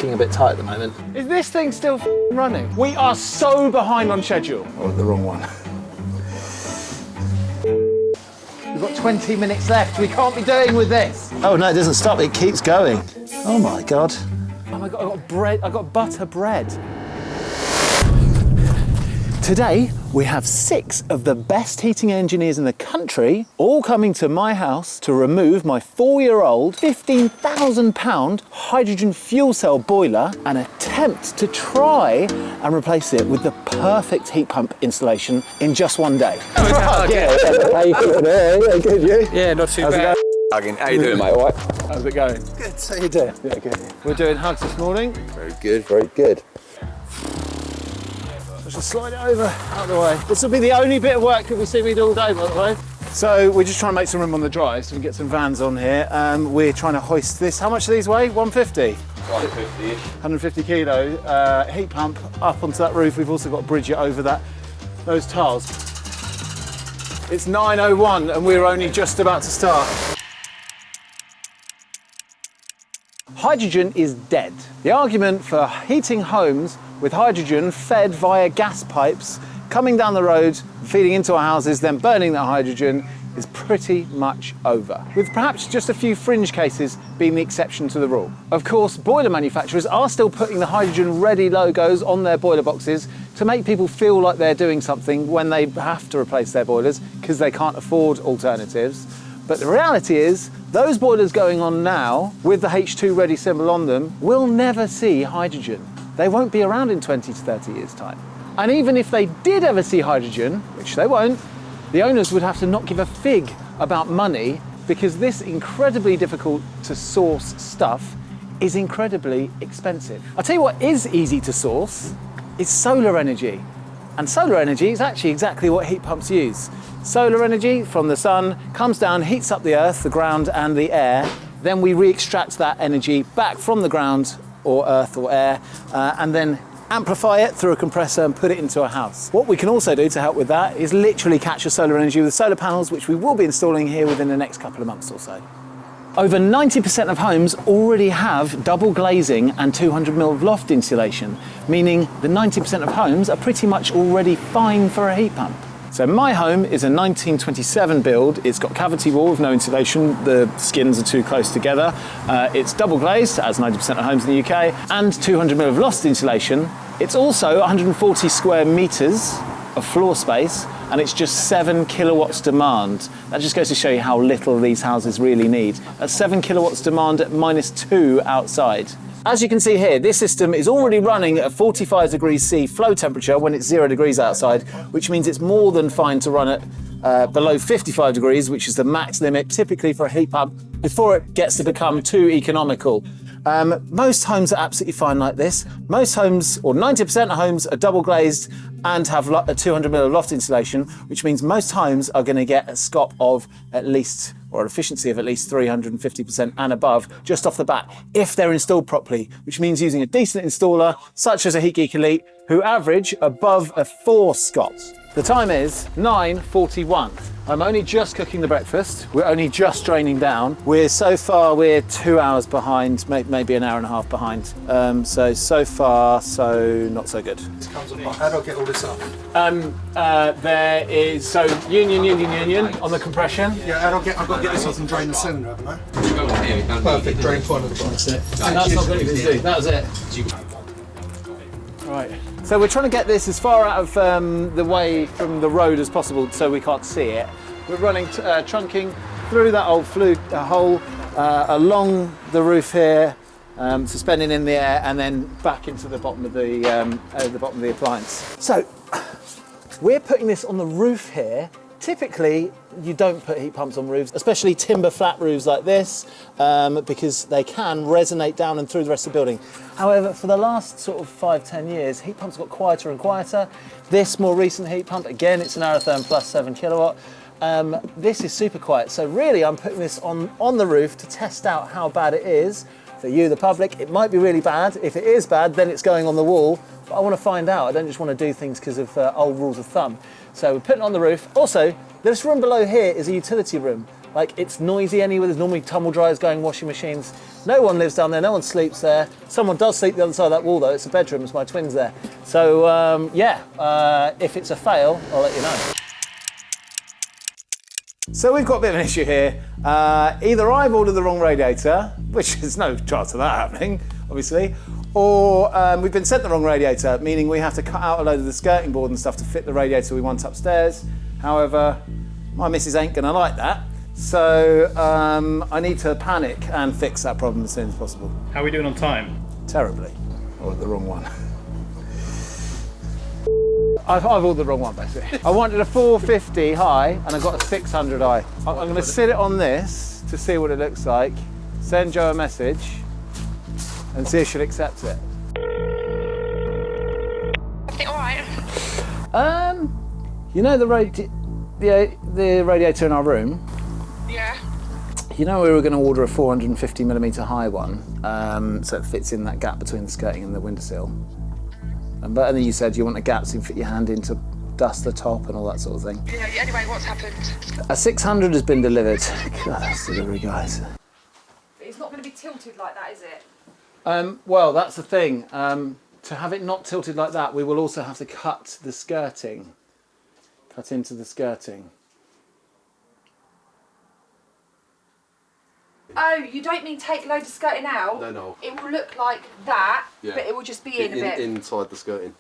looking a bit tight at the moment. Is this thing still running? We are so behind on schedule. Oh, the wrong one. We've got 20 minutes left. We can't be doing with this. Oh no, it doesn't stop, it keeps going. Oh my God. Oh my God, I got bread, I got butter bread. Today, we have 6 of the best heating engineers in the country all coming to my house to remove my 4-year-old £15,000 hydrogen fuel cell boiler and attempt to try and replace it with the perfect heat pump installation in just one day. How you feeling? Yeah, good, you? Yeah, not too bad. How you doing, mate? All right? How's it going? Good, how you doing? Yeah, good. We're doing hugs this morning. Very good, very good. Just slide it over, out of the way. This will be the only bit of work that we see me do all day, by the way. So we're just trying to make some room on the drive so we can get some vans on here. We're trying to hoist this. How much do these weigh? 150? 150-ish. 150 kilo. Heat pump up onto that roof. We've also got to bridge it over those tiles. It's 9:01 and we're only just about to start. Hydrogen is dead. The argument for heating homes with hydrogen fed via gas pipes coming down the road, feeding into our houses, then burning that hydrogen is pretty much over, with perhaps just a few fringe cases being the exception to the rule. Of course, boiler manufacturers are still putting the hydrogen ready logos on their boiler boxes to make people feel like they're doing something when they have to replace their boilers because they can't afford alternatives. But the reality is, those boilers going on now with the H2 ready symbol on them will never see hydrogen. They won't be around in 20 to 30 years' time. And even if they did ever see hydrogen, which they won't, the owners would have to not give a fig about money because this incredibly difficult to source stuff is incredibly expensive. I'll tell you what is easy to source is solar energy. And solar energy is actually exactly what heat pumps use. Solar energy from the sun comes down, heats up the earth, the ground and the air. Then we re-extract that energy back from the ground or earth or air, and then amplify it through a compressor and put it into a house. What we can also do to help with that is literally capture solar energy with solar panels, which we will be installing here within the next couple of months or so. Over 90% of homes already have double glazing and 200mm of loft insulation, meaning the 90% of homes are pretty much already fine for a heat pump. So my home is a 1927 build. It's got cavity wall with no insulation. The skins are too close together. It's double glazed, as 90% of homes in the UK, and 200mm of loft insulation. It's also 140 square meters of floor space, and it's just 7 kilowatts demand. That just goes to show you how little these houses really need. That's 7 kilowatts demand at -2 outside. As you can see here, this system is already running at 45 degrees C flow temperature when it's 0 degrees outside, which means it's more than fine to run at below 55 degrees, which is the max limit typically for a heat pump before it gets to become too economical. Most homes are absolutely fine like this. Most homes, or 90% of homes, are double glazed and have a 200mm of loft insulation, which means most homes are going to get a SCOP of at least, or an efficiency of at least 350% and above just off the bat, if they're installed properly, which means using a decent installer, such as a Heat Geek Elite, who average above a 4 SCOP. The time is 9:41. I'm only just cooking the breakfast. We're only just draining down. We're 2 hours behind, maybe an hour and a half behind. So far, so not so good. How do I get all this up? There is, so union on the compression. Yeah, I've got to get this off and drain the cylinder, haven't I? Perfect, drain point of the box. And that's not going to do. That was it. Right. So we're trying to get this as far out of the way from the road as possible so we can't see it. We're running, trunking through that old flue hole, along the roof here, suspending in the air, and then back into the bottom of the appliance. So we're putting this on the roof here. Typically, you don't put heat pumps on roofs, especially timber flat roofs like this, because they can resonate down and through the rest of the building. However, for the last sort of 5-10 years, heat pumps got quieter and quieter. This more recent heat pump, again, it's an Aerotherm Plus 7 kilowatt. This is super quiet. So really, I'm putting this on the roof to test out how bad it is. For you, the public, it might be really bad. If it is bad, then it's going on the wall. But I want to find out. I don't just want to do things because of old rules of thumb. So we're putting it on the roof. Also, this room below here is a utility room. Like, it's noisy anyway. There's normally tumble dryers going, washing machines. No one lives down there, no one sleeps there. Someone does sleep the other side of that wall though, it's a bedroom, it's my twins there. So if it's a fail, I'll let you know. So we've got a bit of an issue here. Either I've ordered the wrong radiator, which there's no chance of that happening, obviously, or we've been sent the wrong radiator, meaning we have to cut out a load of the skirting board and stuff to fit the radiator we want upstairs. However, my missus ain't gonna like that. So I need to panic and fix that problem as soon as possible. How are we doing on time? Terribly. Or the wrong one. I've ordered the wrong one, basically. I wanted a 450 high and I got a 600 high. I'm going to sit it on this to see what it looks like, send Jo a message and see if she'll accept it. Everything all right? You know the radiator in our room? Yeah. You know we were going to order a 450mm high one, so it fits in that gap between the skirting and the windowsill. And then you said you want a gap so you can fit your hand in to dust the top and all that sort of thing. Yeah, anyway, what's happened? A 600 has been delivered. God, that's delivery, guys. But it's not going to be tilted like that, is it? Well, that's the thing. To have it not tilted like that, we will also have to cut the skirting. Cut into the skirting. Oh, you don't mean take loads of skirting out? No. It will look like that, Yeah. but it will just be in a bit. Inside the skirting.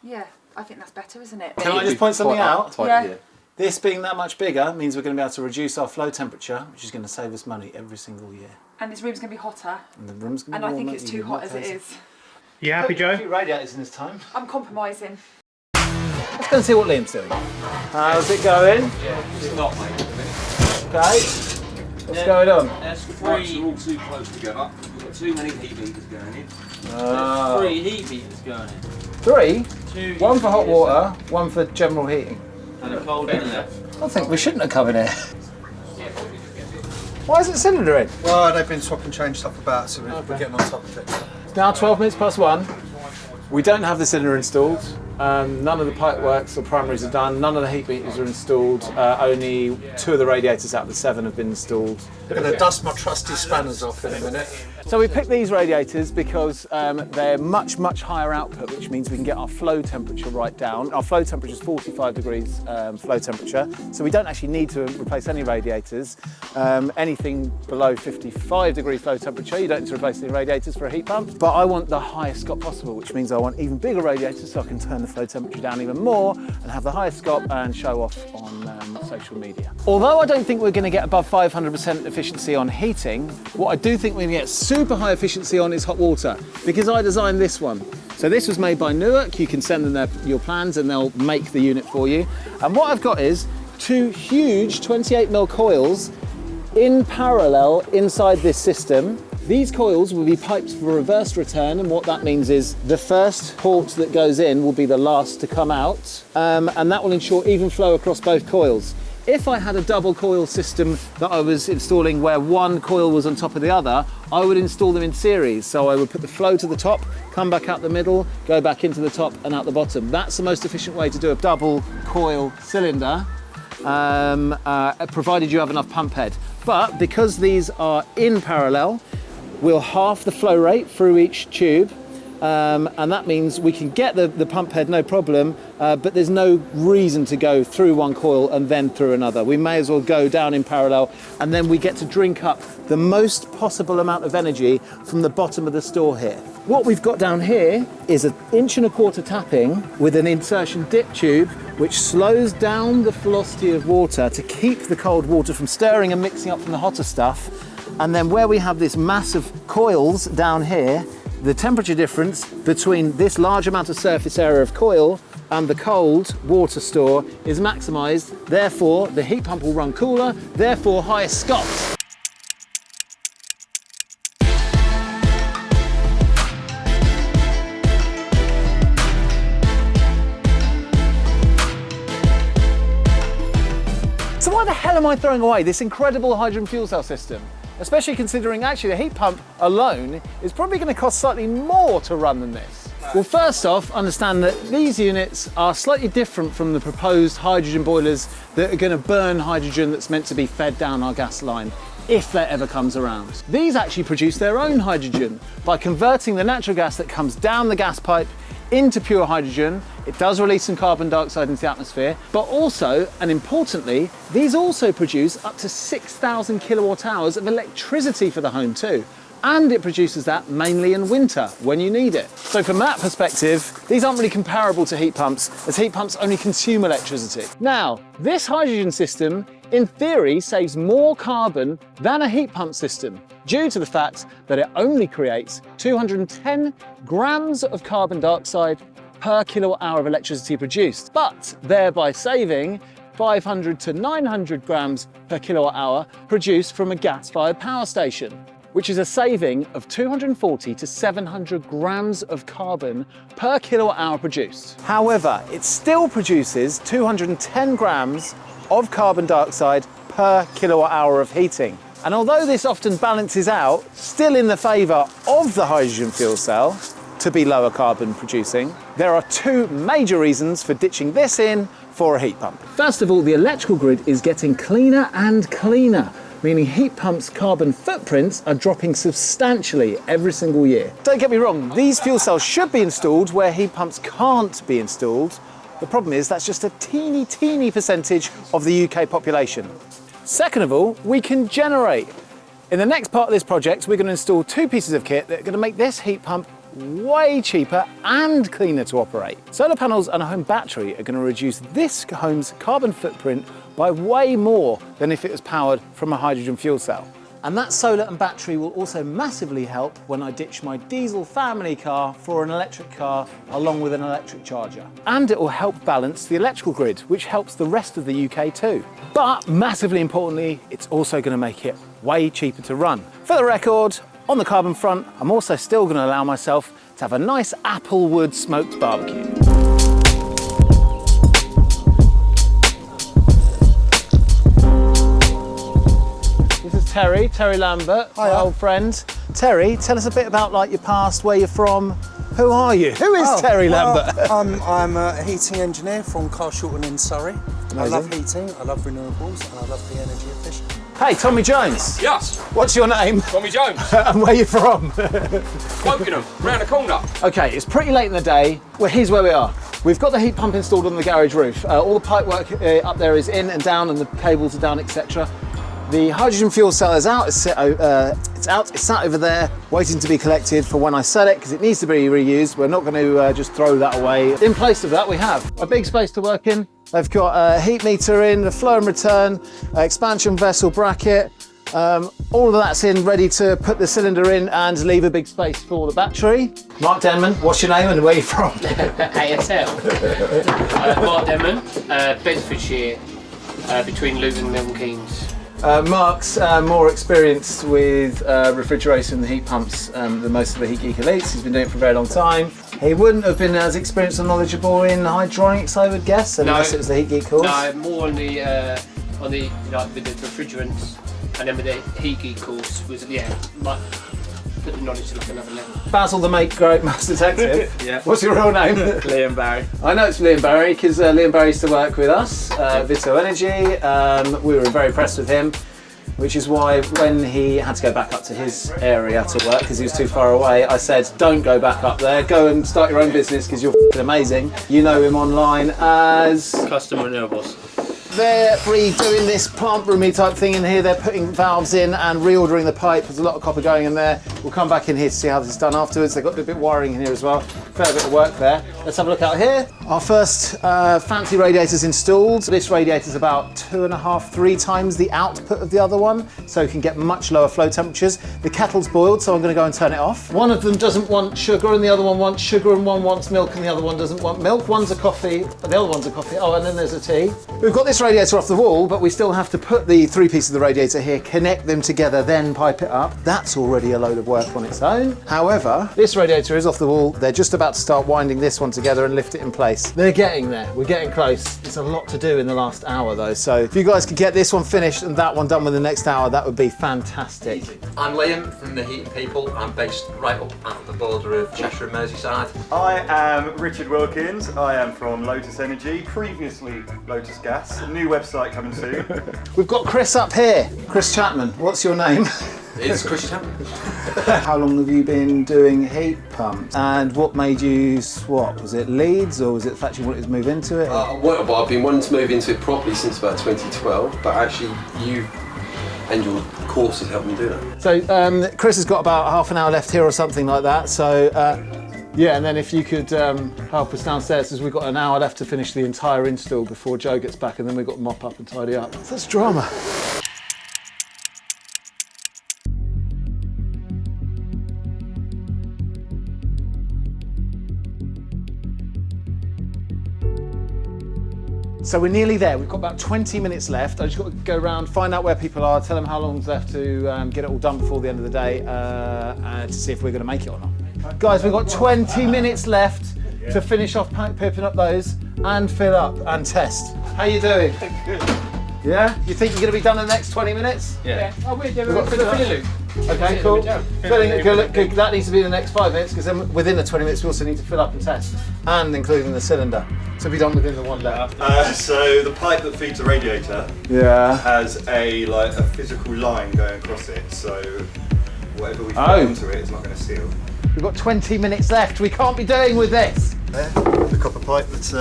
Yeah, I think that's better, isn't it? Can I just point something out? Yeah. This being that much bigger means we're going to be able to reduce our flow temperature, which is going to save us money every single year. And this room's going to be hotter. And the room's going to And be I think warmer, it's you too can hot walk as it closer. is. You happy, A Joe? few radiators in this time. I'm compromising. Let's go and see what Liam's doing. How's it going? It's not, mate, at the minute. Okay. What's going on? There's three. Are all too close together. We've got too many heat beaters going in. Ah. There's 3 heat beaters going in. 3? 2 One for hot heat water, one for general heating. beaters and a cold inlet. I think we shouldn't have come in here. Why is it cylinder in? Well, they've been swap and change stuff about, so we're getting on top of it. It's now 12 minutes past 1. We don't have the cylinder installed. None of the pipe works or primaries are done. None of the heat beaters are installed. Only 2 of the radiators out of the 7 have been installed. I'm going to dust my trusty spanners off in a minute. So we picked these radiators because they're much higher output, which means we can get our flow temperature right down. Our flow temperature is 45 degrees flow temperature, so we don't actually need to replace any radiators. Anything below 55 degree flow temperature, you don't need to replace any radiators for a heat pump. But I want the highest SCOP possible, which means I want even bigger radiators so I can turn the flow temperature down even more and have the highest SCOP and show off on social media. Although I don't think we're going to get above 500% efficiency on heating, what I do think we're going to get super high efficiency on is hot water, because I designed this one. So this was made by Newark. You can send them your plans and they'll make the unit for you. And what I've got is 2 huge 28mm coils in parallel inside this system. These coils will be piped for reverse return, and what that means is the first port that goes in will be the last to come out, and that will ensure even flow across both coils. If I had a double coil system that I was installing where one coil was on top of the other, I would install them in series. So I would put the flow to the top, come back out the middle, go back into the top and out the bottom. That's the most efficient way to do a double coil cylinder, provided you have enough pump head. But because these are in parallel, we'll half the flow rate through each tube. And that means we can get the pump head no problem, but there's no reason to go through one coil and then through another. We may as well go down in parallel, and then we get to drink up the most possible amount of energy from the bottom of the store here. What we've got down here is an 1.25 inch tapping with an insertion dip tube, which slows down the velocity of water to keep the cold water from stirring and mixing up from the hotter stuff. And then where we have this massive coils down here, the temperature difference between this large amount of surface area of coil and the cold water store is maximised. Therefore, the heat pump will run cooler, therefore higher SCOP. So why the hell am I throwing away this incredible hydrogen fuel cell system? Especially considering actually the heat pump alone is probably going to cost slightly more to run than this. Well, first off, understand that these units are slightly different from the proposed hydrogen boilers that are going to burn hydrogen that's meant to be fed down our gas line. if that ever comes around. These actually produce their own hydrogen by converting the natural gas that comes down the gas pipe into pure hydrogen. It does release some carbon dioxide into the atmosphere, but also, and importantly, these also produce up to 6,000 kilowatt hours of electricity for the home too. And it produces that mainly in winter when you need it. So from that perspective, these aren't really comparable to heat pumps, as heat pumps only consume electricity. Now, this hydrogen system, in theory, saves more carbon than a heat pump system, due to the fact that it only creates 210 grams of carbon dioxide per kilowatt hour of electricity produced, but thereby saving 500 to 900 grams per kilowatt hour produced from a gas-fired power station, which is a saving of 240 to 700 grams of carbon per kilowatt hour produced. However, it still produces 210 grams of carbon dioxide per kilowatt hour of heating. And although this often balances out, still in the favour of the hydrogen fuel cell to be lower carbon producing, there are two major reasons for ditching this in for a heat pump. First of all, the electrical grid is getting cleaner and cleaner, meaning heat pumps' carbon footprints are dropping substantially every single year. Don't get me wrong, these fuel cells should be installed where heat pumps can't be installed. The problem is that's just a teeny percentage of the UK population. Second of all, we can generate. In the next part of this project, we're going to install two pieces of kit that are going to make this heat pump way cheaper and cleaner to operate. Solar panels and a home battery are going to reduce this home's carbon footprint by way more than if it was powered from a hydrogen fuel cell. And that solar and battery will also massively help when I ditch my diesel family car for an electric car along with an electric charger. And it will help balance the electrical grid, which helps the rest of the UK too. But massively importantly, it's also going to make it way cheaper to run. For the record, on the carbon front, I'm also still going to allow myself to have a nice applewood smoked barbecue. Terry Lambert, my old friend. Terry, tell us a bit about your past, where you're from. Who are you? Who is Terry Lambert? I'm a heating engineer from Carshalton in Surrey. Amazing. I love heating, I love renewables, and I love the energy efficient. Hey, Tommy Jones. Yes, What's your name? Tommy Jones, And where are you from? Wokingham, round the corner. Okay, it's pretty late in the day. Well, here's where we are. We've got the heat pump installed on the garage roof. All the pipe work up there is in and down, and the cables are down, etc. The hydrogen fuel cell is out, it's sat over there, waiting to be collected for when I sell it, because it needs to be reused. We're not going to just throw that away. In place of that, we have a big space to work in. I've got a heat meter in, the flow and return, expansion vessel bracket, all of that's in, ready to put the cylinder in and leave a big space for the battery. Mark Denman, what's your name and where are you from? ASL. Mark Denman, Bedfordshire, between Luton and Milton Keynes. Mark's more experienced with refrigeration and heat pumps than most of the Heat Geek Elites. He's been doing it for a very long time. He wouldn't have been as experienced and knowledgeable in hydronics, I would guess, unless it was the Heat Geek course. No, more on the like with the refrigerants, and then with the Heat Geek course was put the knowledge to like another level. Basil the Make Great Master Detective. Yeah. What's your real name? Liam Barry. I know it's Liam Barry because Liam Barry used to work with us, Vito Energy. We were very impressed with him, which is why when he had to go back up to his area to work because he was too far away, I said, don't go back up there, go and start your own business because you're amazing. You know him online as... Custom Renewables. They're redoing this plant roomy type thing in here. They're putting valves in and reordering the pipe. There's a lot of copper going in there. We'll come back in here to see how this is done afterwards. They've got a bit of wiring in here as well. Fair bit of work there. Let's have a look out here. Our first fancy radiator's installed. This radiator's about 2.5, 3 times the output of the other one, so you can get much lower flow temperatures. The kettle's boiled, so I'm going to go and turn it off. One of them doesn't want sugar and the other one wants sugar, and one wants milk and the other one doesn't want milk. One's a coffee, but the other one's a coffee. Oh, and then there's a tea. We've got this radiator off the wall, but we still have to put the 3 pieces of the radiator here, connect them together, then pipe it up. That's already a load of work on its own. However, this radiator is off the wall. They're just about to start winding this one together and lift it in place. They're getting there. We're getting close. There's a lot to do in the last hour though, so if you guys could get this one finished and that one done within the next hour, that would be fantastic. I'm Liam from the Heat People. I'm based right up at the border of Cheshire and Merseyside. I am Richard Wilkins. I am from Lotus Energy, previously Lotus Gas, New website coming soon. We've got Chris up here. Chris Chapman, what's your name? It's Chris Chapman. How long have you been doing heat pumps? And what made you swap? Was it Leeds or was it the fact you wanted to move into it? Well, I've been wanting to move into it properly since about 2012, but actually you and your course has helped me do that. So Chris has got about half an hour left here or something like that. So yeah, and then if you could help us downstairs, as we've got an hour left to finish the entire install before Joe gets back, and then we've got to mop up and tidy up. That's drama. So we're nearly there. We've got about 20 minutes left. I just got to go around, find out where people are, tell them how long's left to get it all done before the end of the day, and to see if we're going to make it or not. Guys, we've got 20 minutes left to finish off pipping up those and fill up and test. How you doing? Good. Yeah? You think you're going to be done in the next 20 minutes? Yeah. Oh, we're We've got filling loop. Okay, cool. That needs to be in the next 5 minutes, because then within the 20 minutes we also need to fill up and test, and including the cylinder. So be done within the 1 day. So the pipe that feeds the radiator has a physical line going across it. So whatever we put into it, it's not going to seal. We've got 20 minutes left. We can't be doing with this. There, the copper pipe that's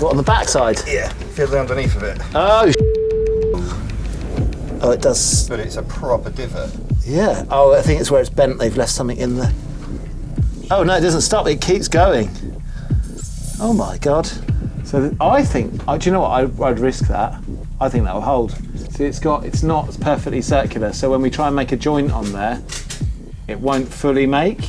What, on the back side? yeah, feel the underneath of it. Oh, oh, it does. But it's a proper divot. Yeah. Oh, I think it's where it's bent. They've left something in there. Oh no, it doesn't stop. It keeps going. Oh my God. So I think. Do you know what? I'd risk that. I think that will hold. See, it's not perfectly circular. So when we try and make a joint on there, it won't fully make.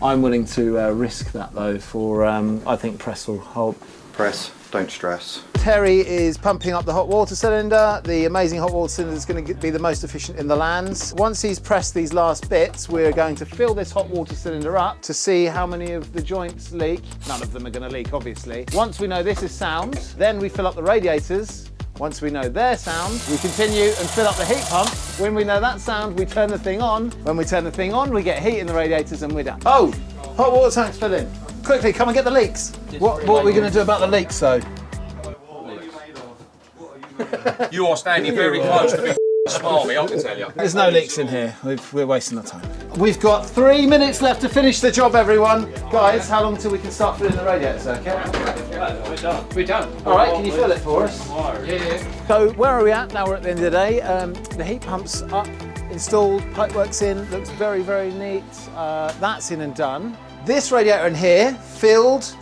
I'm willing to risk that though. For I think press will hold. Press, don't stress. Terry is pumping up the hot water cylinder. The amazing hot water cylinder is going to be the most efficient in the lands. Once he's pressed these last bits, we're going to fill this hot water cylinder up to see how many of the joints leak. None of them are going to leak, obviously. Once we know this is sound, then we fill up the radiators. Once we know their sound, we continue and fill up the heat pump. When we know that sound, we turn the thing on. When we turn the thing on, we get heat in the radiators and we're done. Oh, hot water tank's fill in. Quickly, come and get the leaks. What are we going to do about the leaks, though? You are standing very close to me smarmy, I can tell you. There's no leaks in here. We're wasting our time. We've got 3 minutes left to finish the job, everyone. Guys, how long till we can start filling the radiators, okay? We're done. We're done. All right, can you fill it for us? Yeah. So where are we at? Now we're at the end of the day. The heat pump's up, installed, pipework's in, looks very, very neat. That's in and done. This radiator in here, filled,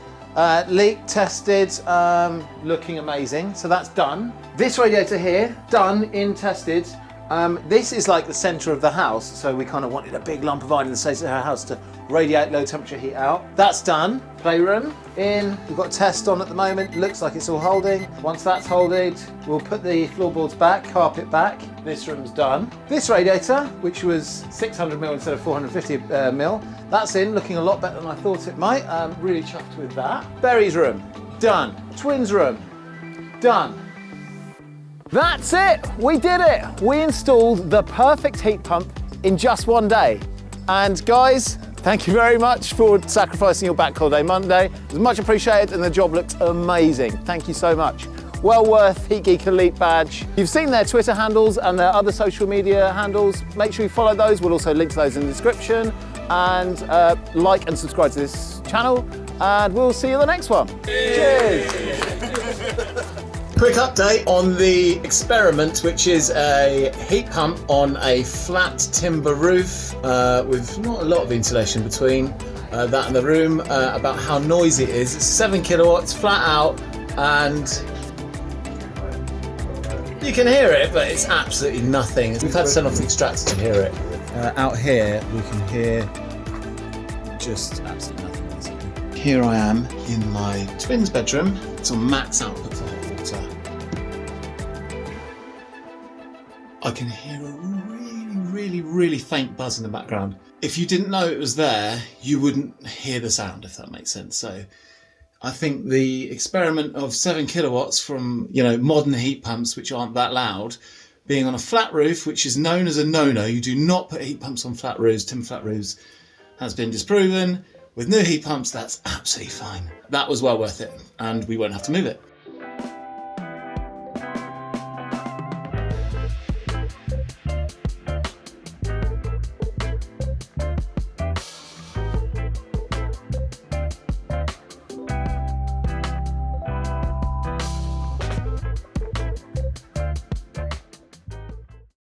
leak tested, looking amazing. So that's done. This radiator here, done, in, tested. This is like the centre of the house, so we kind of wanted a big lump of iron in the centre of our house to radiate low temperature heat out. That's done. Playroom in. We've got a test on at the moment. Looks like it's all holding. Once that's holded, we'll put the floorboards back, carpet back. This room's done. This radiator, which was 600mm instead of 450mm, that's in, looking a lot better than I thought it might. Really chuffed with that. Berry's room, done. Twins room, done. That's it, we did it. We installed the perfect heat pump in just 1 day. And guys, thank you very much for sacrificing your bank holiday Monday. It was much appreciated and the job looked amazing. Thank you so much. Well worth Heat Geek Elite badge. You've seen their Twitter handles and their other social media handles. Make sure you follow those. We'll also link to those in the description. And like and subscribe to this channel. And we'll see you in the next one. Cheers. Quick update on the experiment, which is a heat pump on a flat timber roof with not a lot of insulation between that and the room, about how noisy it is. It's 7 kilowatts, flat out, and you can hear it, but it's absolutely nothing. We've had to turn off the extractor to hear it. Out here, we can hear just absolutely nothing. Here I am in my twins' bedroom. It's on max output for hot water. I can hear a really faint buzz in the background. If you didn't know it was there, you wouldn't hear the sound, if that makes sense. So I think the experiment of 7 kilowatts from, modern heat pumps, which aren't that loud, being on a flat roof, which is known as a no-no. You do not put heat pumps on flat roofs. Timber flat roofs has been disproven. With new heat pumps, that's absolutely fine. That was well worth it, and we won't have to move it.